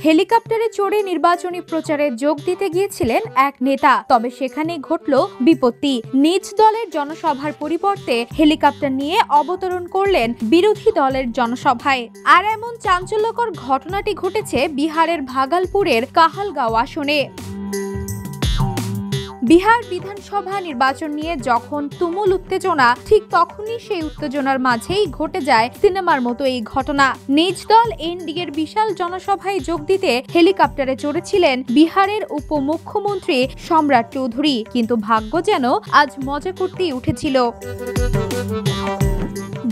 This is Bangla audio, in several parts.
হেলিকপ্টারে চড়ে নির্বাচনী প্রচারে যোগ দিতে গিয়েছিলেন এক নেতা, তবে সেখানেই ঘটল বিপত্তি। নিজ দলের জনসভার পরিবর্তে হেলিকপ্টার নিয়ে অবতরণ করলেন বিরোধী দলের জনসভায়। আর এমন চাঞ্চল্যকর ঘটনাটি ঘটেছে বিহারের ভাগলপুরের কাহালগাঁও আসনে। বিহার বিধানসভা নির্বাচন নিয়ে যখন তুমুল উত্তেজনা, ঠিক তখনই সেই উত্তেজনার মাঝেই ঘটে যায় সিনেমার মতো এই ঘটনা। নিজ দল এনডিএর বিশাল জনসভায় যোগ দিতে হেলিকপ্টারে চড়েছিলেন বিহারের উপমুখ্যমন্ত্রী সম্রাট চৌধুরী, কিন্তু ভাগ্য যেন আজ মজা করতেই উঠেছিল।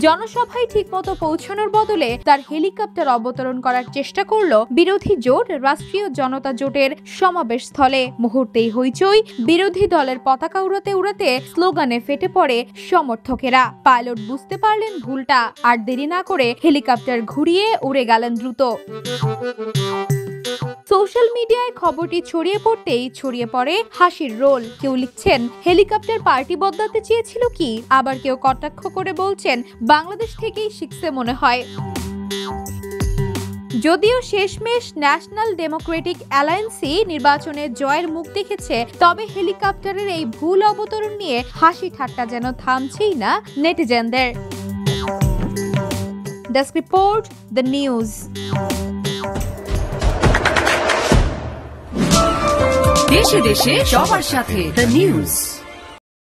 জনসভায় ঠিকমতো পৌঁছানোর বদলে তার হেলিকপ্টার অবতরণ করার চেষ্টা করল বিরোধী জোট রাষ্ট্রীয় জনতা জোটের সমাবেশ স্থলে। মুহূর্তেই হইচই, বিরোধী দলের পতাকা উড়াতে উড়াতে স্লোগানে ফেটে পড়ে সমর্থকেরা। পাইলট বুঝতে পারলেন ভুলটা, আর দেরি না করে হেলিকপ্টার ঘুরিয়ে উড়ে গেলেন দ্রুত। সোশ্যাল মিডিয়ায় খবরটি ছড়িয়ে পড়তেই ছড়িয়ে পড়ে হাসির রোল। কেউ লিখছেন হেলিকপ্টার পার্টি বদলাতে চেয়েছিল কি, আবার কেউ কটাক্ষ করে বলছেন বাংলাদেশ থেকেই শিখছে মনে হয়। যদিও শেষমেশ ন্যাশনাল ডেমোক্রেটিক অ্যালায়েন্সই নির্বাচনে জয়ের মুখ দেখেছে, তবে হেলিকপ্টারের এই ভুল অবতরণ নিয়ে হাসি ঠাট্টা যেন থামছেই না নেটিজেনদের। Desk report, the news. দেশে দেশে সবার সাথে দ্য নিউজ।